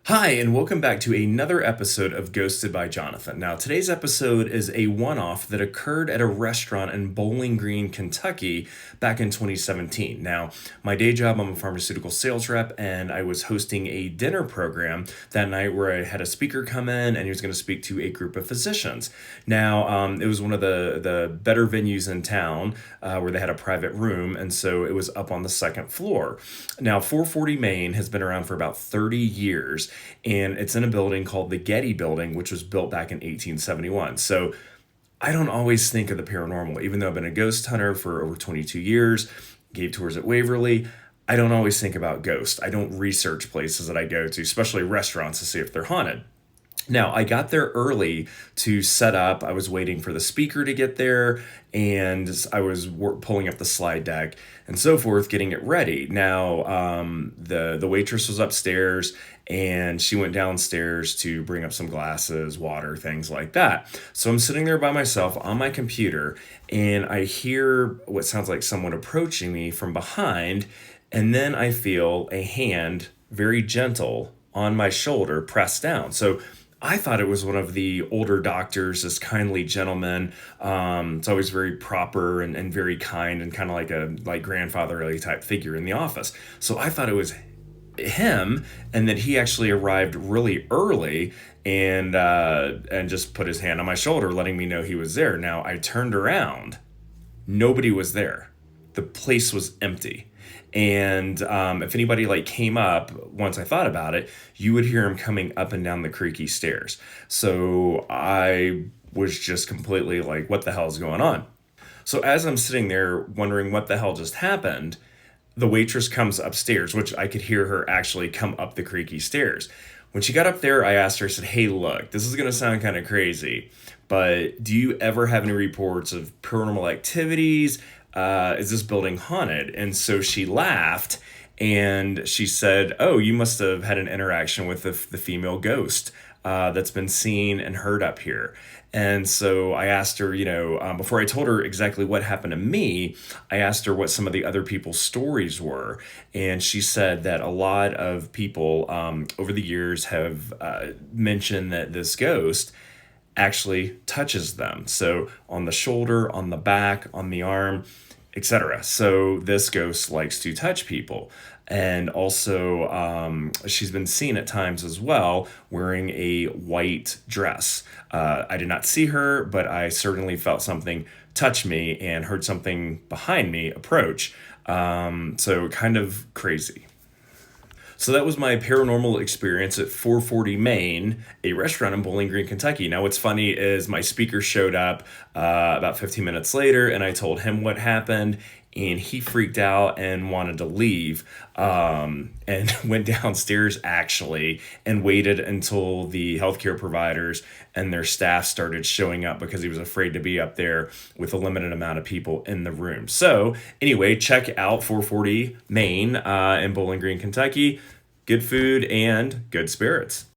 Hi, and welcome back to another episode of Ghosted by Jonathan. Now, today's episode is a one off that occurred at a restaurant in Bowling Green, Kentucky back in 2017. Now, my day job, I'm a pharmaceutical sales rep, and I was hosting a dinner program that night where I had a speaker come in and he was going to speak to a group of physicians. Now, it was one of the better venues in town where they had a private room, and so it was up on the second floor. Now, 440 Main has been around for about 30 years and it's in a building called the Getty Building, which was built back in 1871. So I don't always think of the paranormal, even though I've been a ghost hunter for over 22 years, gave tours at Waverly. I don't always think about ghosts. I don't research places that I go to, especially restaurants, to see if they're haunted. Now, I got there early to set up. I was waiting for the speaker to get there, and I was pulling up the slide deck and so forth, getting it ready. Now, the waitress was upstairs, and she went downstairs to bring up some glasses, water, things like that. So I'm sitting there by myself on my computer, and I hear what sounds like someone approaching me from behind, and then I feel a hand, very gentle, on my shoulder pressed down. So I thought it was one of the older doctors, this kindly gentleman. It's always very proper and very kind and kind of like a grandfatherly type figure in the office. So I thought it was him, and that he actually arrived really early and just put his hand on my shoulder, letting me know he was there. Now I turned around, nobody was there. The place was empty. And if anybody came up, once I thought about it, you would hear him coming up and down the creaky stairs. So I was just completely like, what the hell is going on? So as I'm sitting there wondering what the hell just happened, the waitress comes upstairs, which I could hear her actually come up the creaky stairs. When she got up there, I asked her, I said, hey, look, this is going to sound kind of crazy, but do you ever have any reports of paranormal activities? Is this building haunted? And so she laughed and she said, oh, you must have had an interaction with the female ghost that's been seen and heard up here. And so I asked her, before I told her exactly what happened to me, I asked her what some of the other people's stories were. And she said that a lot of people over the years have mentioned that this ghost actually touches them. So on the shoulder, on the back, on the arm, etc. So this ghost likes to touch people. And also, she's been seen at times as well wearing a white dress. I did not see her, but I certainly felt something touch me and heard something behind me approach. So kind of crazy. So that was my paranormal experience at 440 Main, a restaurant in Bowling Green, Kentucky. Now, what's funny is my speaker showed up about 15 minutes later, and I told him what happened, and he freaked out and wanted to leave, and went downstairs actually and waited until the healthcare providers and their staff started showing up because he was afraid to be up there with a limited amount of people in the room. So anyway, check out 440 Main in Bowling Green, Kentucky. Good food and good spirits.